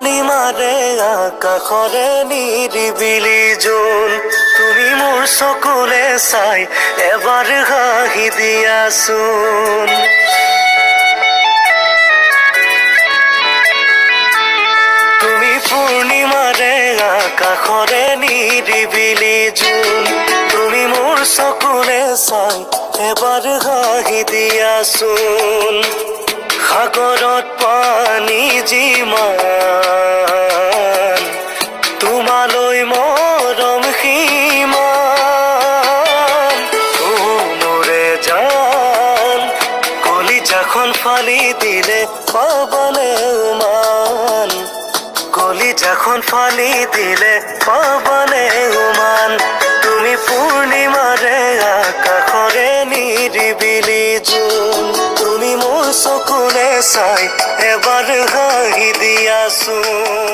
নিমাৰে আকাশৰে নিৰিবিলি জোন তুমি মোৰ চকুলে চাই এবাৰ হাঁহি দিয়াচোন তুমি পূৰ্ণিমাৰে আকাশৰে নিৰিবিলি জোন তুমি মোৰ চকুলে চাই এবাৰ হাঁহি দিয়াচোন সাগৰত পানী যিমান তোমালৈ মৰম সিমান মোৰে জান কলিজাখন ফালি দিলে পাবানে উমান কলিজাখন ফালি দিলে পাবানে উমান তুমি পূৰ্ণিমাৰে আকাশৰে নিৰিবিলি জোন তুমি মোৰ চকুলে চাই এবাৰ হাঁহি দিয়াচোন